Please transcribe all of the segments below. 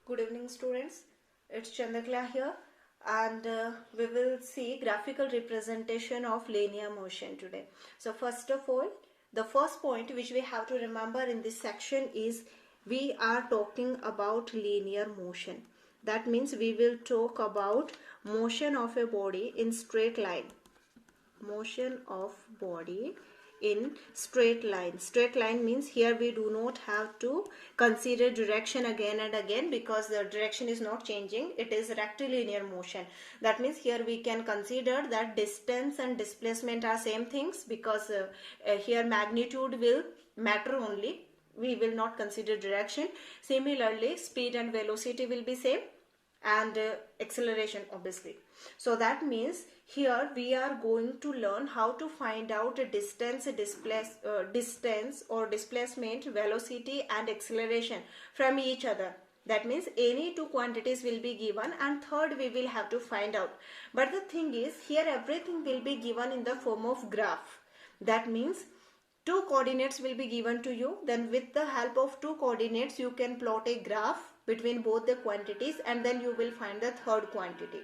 Good evening, students. It's Chandrakala here, and we will see graphical representation of linear motion today. So first of all, the first point which we have to remember in this section is we are talking about linear motion. That means we will talk about motion of a body in straight line. Motion of body in straight line. Straight line means here we do not have to consider direction again and again because the direction is not changing. It is rectilinear motion. That means here we can consider that distance and displacement are same things because here magnitude will matter only. We will not consider direction. Similarly, speed and velocity will be same, and acceleration obviously. So that means here we are going to learn how to find out a distance or displacement, velocity and acceleration from each other. That means any two quantities will be given, and third we will have to find out. But the thing is, here everything will be given in the form of graph. That means two coordinates will be given to you. Then with the help of two coordinates you can plot a graph between both the quantities, and then you will find the third quantity.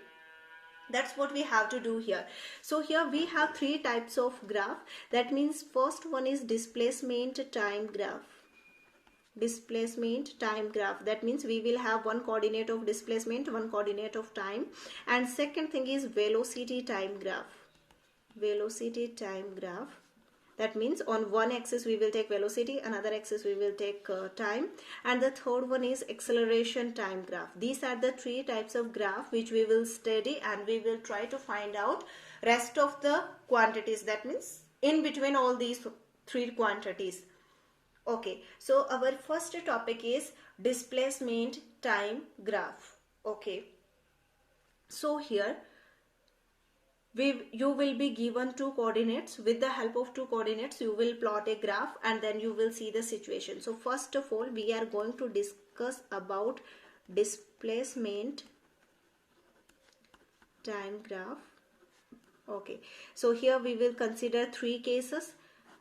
That's what we have to do here. So here we have three types of graph. That means first one is displacement time graph. Displacement time graph. That means we will have one coordinate of displacement, one coordinate of time. And second thing is velocity time graph. Velocity time graph. That means on one axis we will take velocity, another axis we will take time, and the third one is acceleration time graph. These are the three types of graph which we will study, and we will try to find out rest of the quantities. That means in between all these three quantities. Okay, so our first topic is displacement time graph. Okay, so here you will be given two coordinates. With the help of two coordinates you will plot a graph, and then you will see the situation. So first of all we are going to discuss about displacement time graph. Okay, so here we will consider three cases.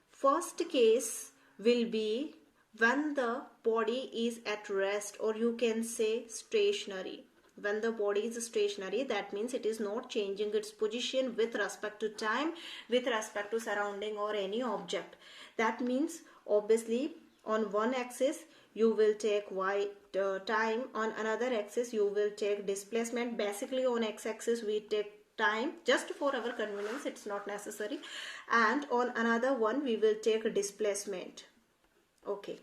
First case will be when the body is at rest, or you can say stationary. When the body is stationary, that means it is not changing its position with respect to time, with respect to surrounding or any object. That means obviously on one axis you will take time, on another axis you will take displacement. Basically on x-axis we take time, just for our convenience, it's not necessary, and on another one we will take displacement. Okay,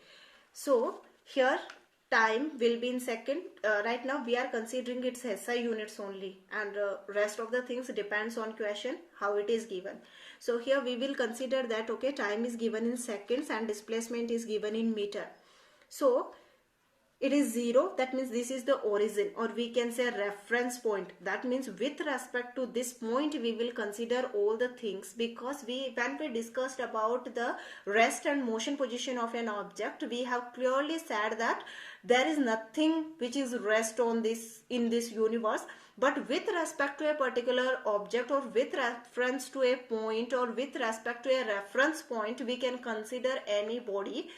so here time will be in second. Right now we are considering its SI units only, and rest of the things depends on question how it is given. So here we will consider that okay, time is given in seconds and displacement is given in meter. So it is 0. That means this is the origin, or we can say reference point. That means with respect to this point we will consider all the things, because when we discussed about the rest and motion position of an object, we have clearly said that there is nothing which is rest on this in this universe. But with respect to a particular object, or with reference to a point, or with respect to a reference point, we can consider any body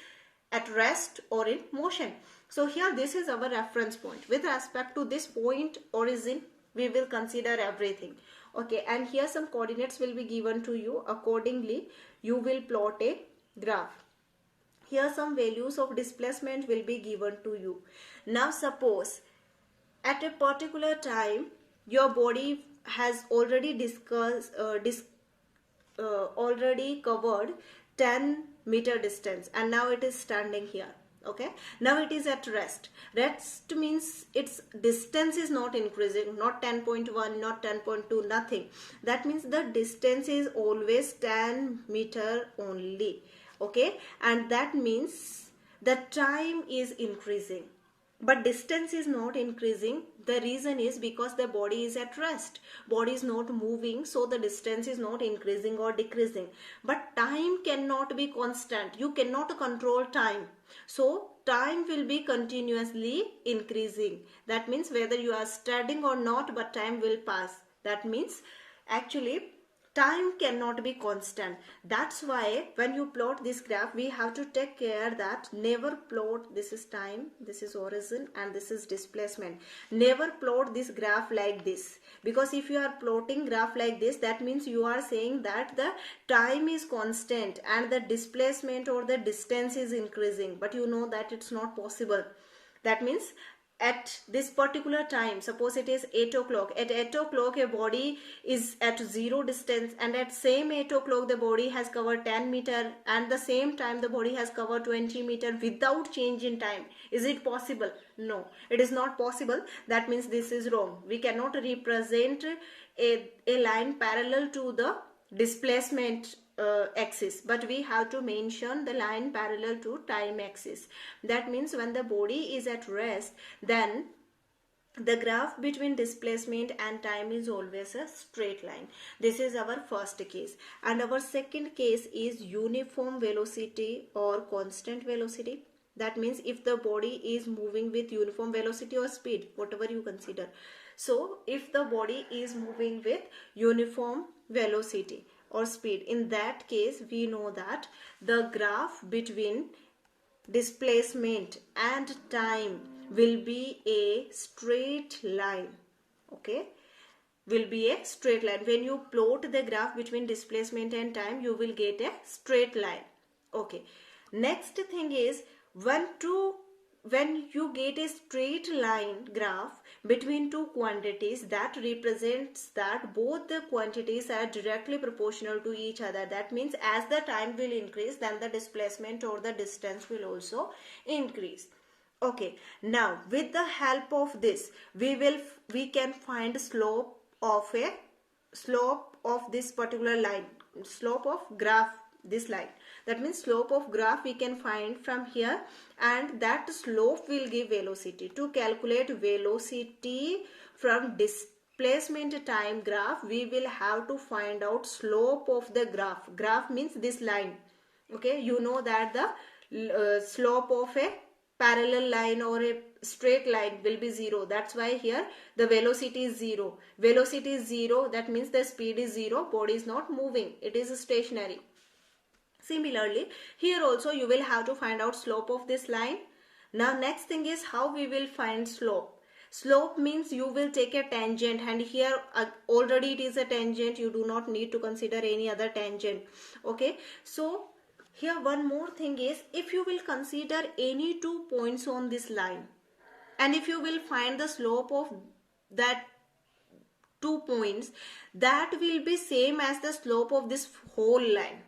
at rest or in motion. So here this is our reference point. With respect to this point origin we will consider everything. Okay, and here some coordinates will be given to you. Accordingly you will plot a graph. Here some values of displacement will be given to you. Now suppose at a particular time your body has already already covered 10 meter distance, and now it is standing here. Okay, now it is at rest. Rest means its distance is not increasing, not 10.1, not 10.2, nothing. That means the distance is always 10 meter only. Okay, and that means the time is increasing, but distance is not increasing. The reason is because the body is at rest, body is not moving, so the distance is not increasing or decreasing. But time cannot be constant, you cannot control time, so time will be continuously increasing. That means whether you are studying or not, but time will pass. That means actually time cannot be constant. That's why when you plot this graph, we have to take care that never plot, this is time, this is origin, and this is displacement. Never plot this graph like this, because if you are plotting graph like this, that means you are saying that the time is constant and the displacement or the distance is increasing, but you know that it's not possible. That means at this particular time, suppose it is 8 o'clock, at 8 o'clock a body is at 0 distance, and at same 8 o'clock the body has covered 10 meter, and the same time the body has covered 20 meter without change in time. Is it possible? No, it is not possible. That means this is wrong. We cannot represent a line parallel to the displacement axis, but we have to mention the line parallel to time axis. That means when the body is at rest, then the graph between displacement and time is always a straight line. This is our first case. And our second case is uniform velocity or constant velocity. That means if the body is moving with uniform velocity or speed, whatever you consider. So if the body is moving with uniform velocity or speed, in that case we know that the graph between displacement and time will be a straight line. Okay, will be a straight line. When you plot the graph between displacement and time, you will get a straight line. Okay, next thing is when you get a straight line graph between two quantities, that represents that both the quantities are directly proportional to each other. That means as the time will increase, then the displacement or the distance will also increase. Okay, now with the help of this, we can find slope of this particular line, slope of graph, this line. That means slope of graph we can find from here, and that slope will give velocity. To calculate velocity from displacement time graph, we will have to find out slope of the graph. Graph means this line. Okay, you know that the slope of a parallel line or a straight line will be 0. That's why here the velocity is 0. Velocity is 0, that means the speed is 0, body is not moving, it is stationary. Similarly, here also you will have to find out slope of this line. Now next thing is how we will find slope. Slope means you will take a tangent, and here already it is a tangent, you do not need to consider any other tangent. Okay, so here one more thing is, if you will consider any 2 points on this line, and if you will find the slope of that 2 points, that will be same as the slope of this whole line.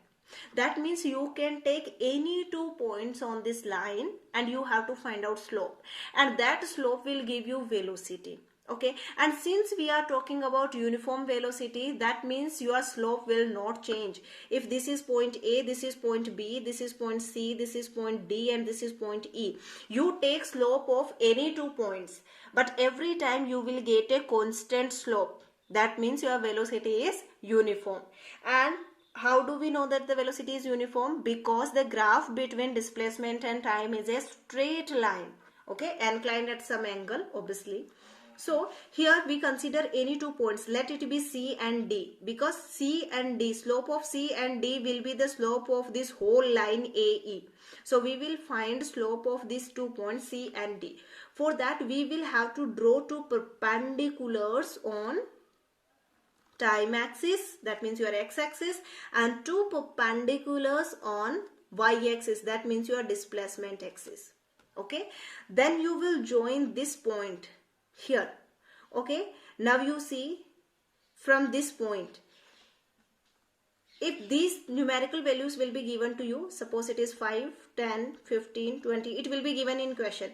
That means you can take any 2 points on this line and you have to find out slope, and that slope will give you velocity. Okay, and since we are talking about uniform velocity, that means your slope will not change. If this is point A, this is point B, this is point C, this is point D, and this is point E, you take slope of any 2 points, but every time you will get a constant slope. That means your velocity is uniform. And how do we know that the velocity is uniform? Because the graph between displacement and time is a straight line. Okay, inclined at some angle, obviously. So here we consider any 2 points. Let it be C and D, because C and D, slope of C and D will be the slope of this whole line AE. So we will find slope of these 2 points C and D. For that we will have to draw 2 perpendiculars on time axis, that means your x-axis, and 2 perpendiculars on y-axis, that means your displacement axis. Okay, then you will join this point here. Okay, now you see from this point, if these numerical values will be given to you, suppose it is 5, 10, 15, 20, it will be given in question.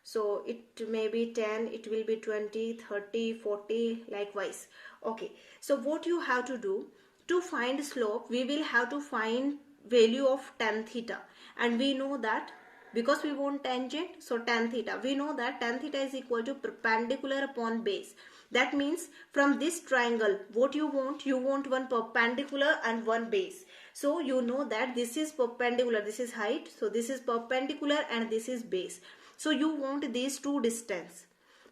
So it may be 10, it will be 20, 30, 40, likewise. Okay, so what you have to do to find slope, we will have to find value of tan theta, and we know that because we want tangent, so tan theta, we know that tan theta is equal to perpendicular upon base. That means from this triangle, what you want one perpendicular and one base. So you know that this is perpendicular, this is height, so this is perpendicular and this is base. So you want these two distance.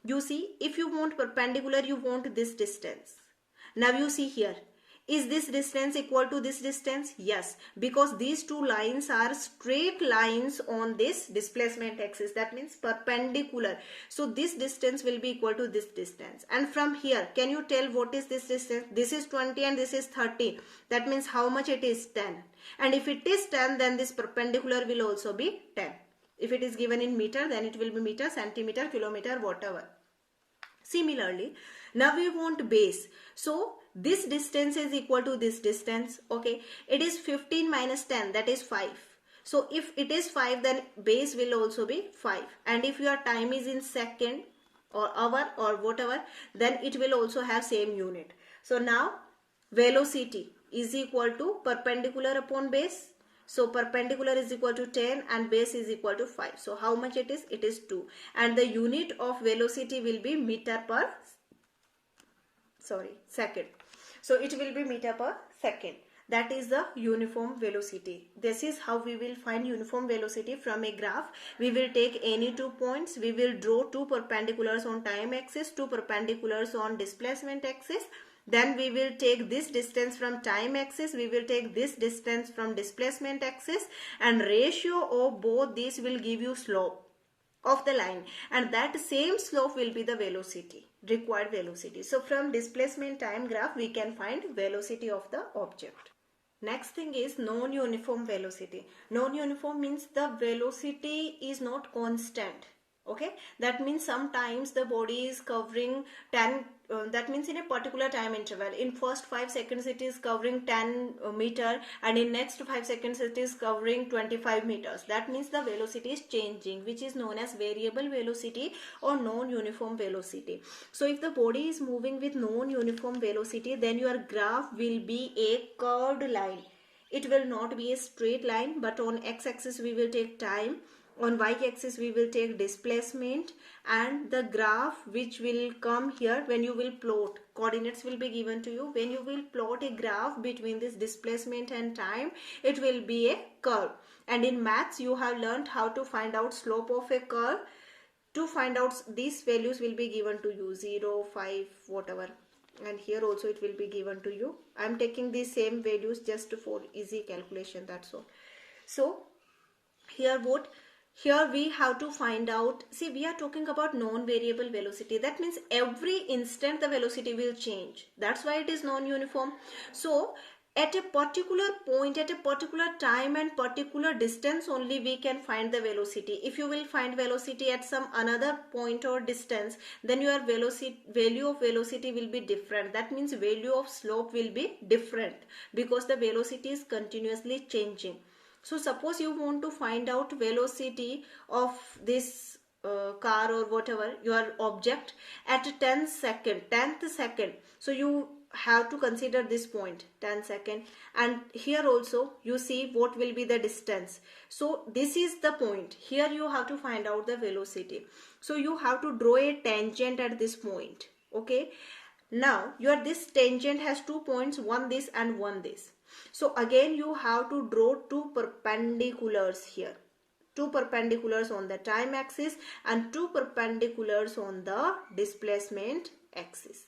You see, if you want perpendicular, you want this distance. Now you see here, Is this distance equal to this distance? Yes, because these two lines are straight lines on this displacement axis. That means perpendicular. So this distance will be equal to this distance. And from here, can you tell what is this distance? This is 20 and this is 30. That means how much it is? 10. And if it is 10, then this perpendicular will also be 10. If it is given in meter, then it will be meter, centimeter, kilometer, whatever. Similarly, now we want base. So this distance is equal to this distance. Okay, it is 15 minus 10, that is 5. So if it is 5, then base will also be 5. And if your time is in second or hour or whatever, then it will also have same unit. So now velocity is equal to perpendicular upon base. So perpendicular is equal to 10 and base is equal to 5. So how much it is? It is 2. And the unit of velocity will be meter per second. So it will be meter per second. That is the uniform velocity. This is how we will find uniform velocity from a graph. We will take any 2 points. We will draw 2 perpendiculars on time axis, 2 perpendiculars on displacement axis. Then we will take this distance from time axis, we will take this distance from displacement axis, and ratio of both these will give you slope of the line, and that same slope will be the velocity, required velocity. So from displacement time graph we can find velocity of the object. Next thing is non-uniform velocity. Non-uniform means the velocity is not constant. Okay, that means sometimes the body is covering 10, that means in a particular time interval, in first 5 seconds it is covering 10 meter, and in next 5 seconds it is covering 25 meters. That means the velocity is changing, which is known as variable velocity or non-uniform velocity. So if the body is moving with non-uniform velocity, then your graph will be a curved line. It will not be a straight line, but on x-axis we will take time, on y-axis we will take displacement, and the graph which will come here when you will plot, coordinates will be given to you. When you will plot a graph between this displacement and time, it will be a curve. And in maths you have learned how to find out slope of a curve. To find out these values will be given to you, 0, 5, whatever. And here also it will be given to you. I am taking these same values just for easy calculation, that's all. So here we have to find out, see, we are talking about non-variable velocity. That means every instant the velocity will change. That's why it is non-uniform. So at a particular point, at a particular time and particular distance only we can find the velocity. If you will find velocity at some another point or distance, then your value of velocity will be different. That means value of slope will be different, because the velocity is continuously changing. So suppose you want to find out velocity of this car or whatever, your object at 10th second. So you have to consider this point, 10 second, and here also you see what will be the distance. So this is the point. Here you have to find out the velocity. So you have to draw a tangent at this point. Okay. Now this tangent has 2 points, one this and one this. So again you have to draw 2 perpendiculars here. 2 perpendiculars on the time axis and 2 perpendiculars on the displacement axis.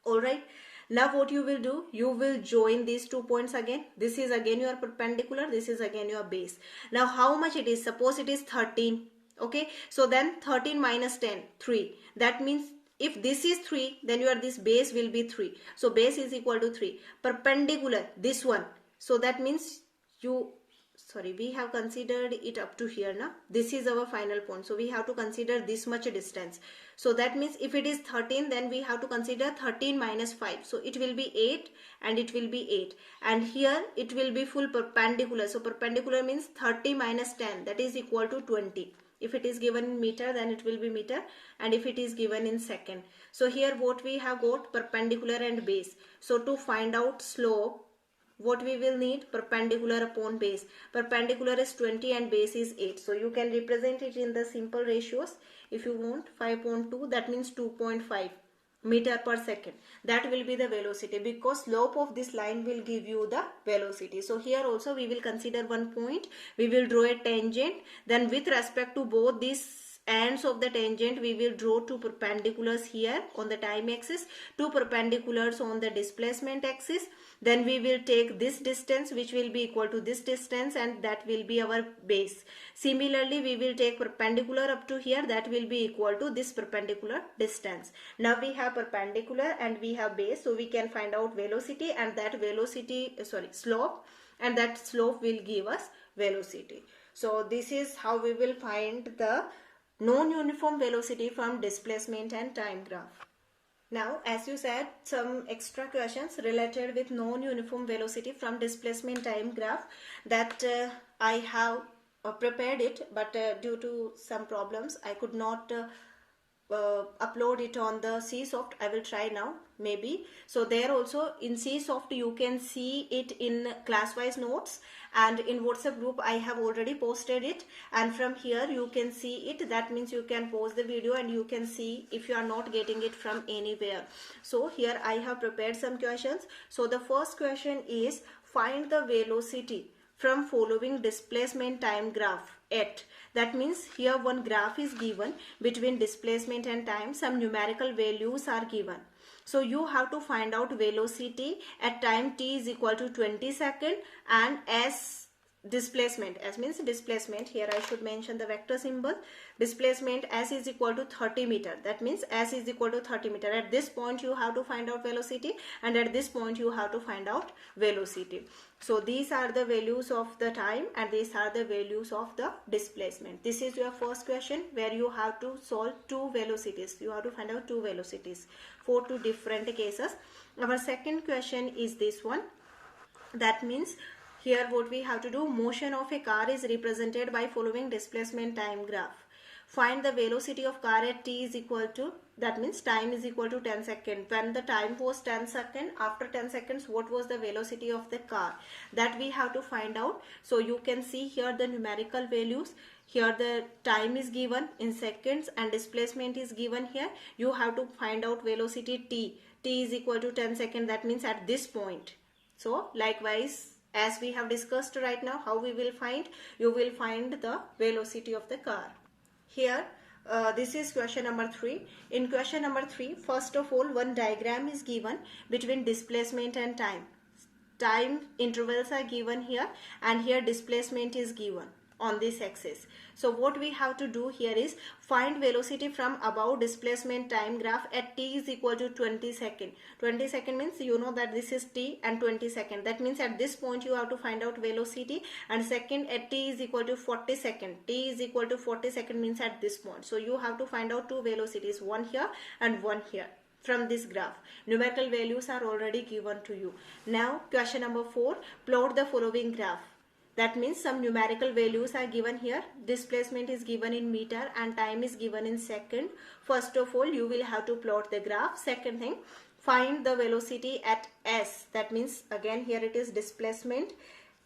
Alright. Now what you will do? You will join these 2 points again. This is again your perpendicular. This is again your base. Now how much it is? Suppose it is 13. Okay. So then 13 minus 10, 3. That means if this is 3, then this base will be 3. So base is equal to 3. Perpendicular, this one. So that means we have considered it up to here now. This is our final point. So we have to consider this much distance. So that means if it is 13, then we have to consider 13 minus 5. So it will be 8 and it will be 8. And here it will be full perpendicular. So perpendicular means 30 minus 10, that is equal to 20. If it is given in meter, then it will be meter, and if it is given in second. So here what we have got, perpendicular and base. So to find out slope, what we will need? Perpendicular upon base. Perpendicular is 20 and base is 8. So you can represent it in the simple ratios. If you want 5.2, that means 2.5 meter per second. That will be the velocity, because slope of this line will give you the velocity. So here also we will consider one point. We will draw a tangent. Then with respect to both these ends of the tangent we will draw two perpendiculars here on the time axis, two perpendiculars on the displacement axis. Then we will take this distance which will be equal to this distance, and that will be our base. Similarly, we will take perpendicular up to here, that will be equal to this perpendicular distance. Now we have perpendicular and we have base, so we can find out velocity, and that velocity, slope, and that slope will give us velocity. So this is how we will find the non-uniform velocity from displacement and time graph. Now, as you said, some extra questions related with non-uniform velocity from displacement time graph, that I have prepared it, but due to some problems I could not upload it on the CSoft. I will try now, maybe. So there also in CSoft you can see it in class-wise notes, and in WhatsApp group I have already posted it, and from here you can see it. That means you can pause the video and you can see if you are not getting it from anywhere. So here I have prepared some questions. So the first question is, find the velocity from following displacement time graph at. That means here one graph is given between displacement and time, some numerical values are given. So you have to find out velocity at time t is equal to 20 seconds and s displacement, s means displacement, here I should mention the vector symbol, displacement s is equal to 30 meter. That means s is equal to 30 meter. At this point you have to find out velocity, and at this point you have to find out velocity. So these are the values of the time and these are the values of the displacement. This is your first question, where you have to solve two velocities. You have to find out two velocities for two different cases. Our second question is this one. That means here what we have to do, motion of a car is represented by following displacement time graph. Find the velocity of car at t is equal to, that means time is equal to 10 seconds. When the time was 10 seconds, after 10 seconds what was the velocity of the car, that we have to find out. So you can see here the numerical values. Here the time is given in seconds and displacement is given here. You have to find out velocity t. T is equal to 10 seconds, that means at this point. So likewise, as we have discussed right now, how we will find, you will find the velocity of the car. Here this is question number 3. In question number 3, first of all, one diagram is given between displacement and time. Time intervals are given here, and here displacement is given on this axis. So what we have to do here is find velocity from above displacement time graph at t is equal to 20 seconds. 20 seconds means you know that this is t and 20 seconds. That means at this point you have to find out velocity, and second at t is equal to 40 seconds. T is equal to 40 seconds means at this point. So you have to find out two velocities, one here and one here. From this graph, numerical values are already given to you. Now question number 4, plot the following graph. That means some numerical values are given here. Displacement is given in meter and time is given in second. First of all, you will have to plot the graph. Second thing, find the velocity at s. That means again here it is displacement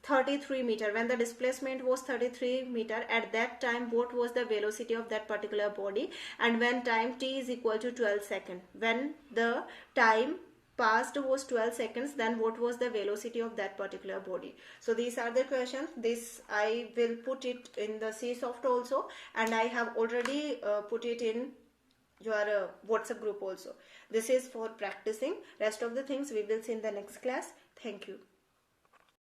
33 meter. When the displacement was 33 meter, at that time what was the velocity of that particular body, and when time t is equal to 12 seconds. When the time passed was 12 seconds, then what was the velocity of that particular body. So these are the questions. This I will put it in the CSoft also, and I have already put it in your WhatsApp group also. This is for practicing. Rest of the things we will see in the next class. Thank you.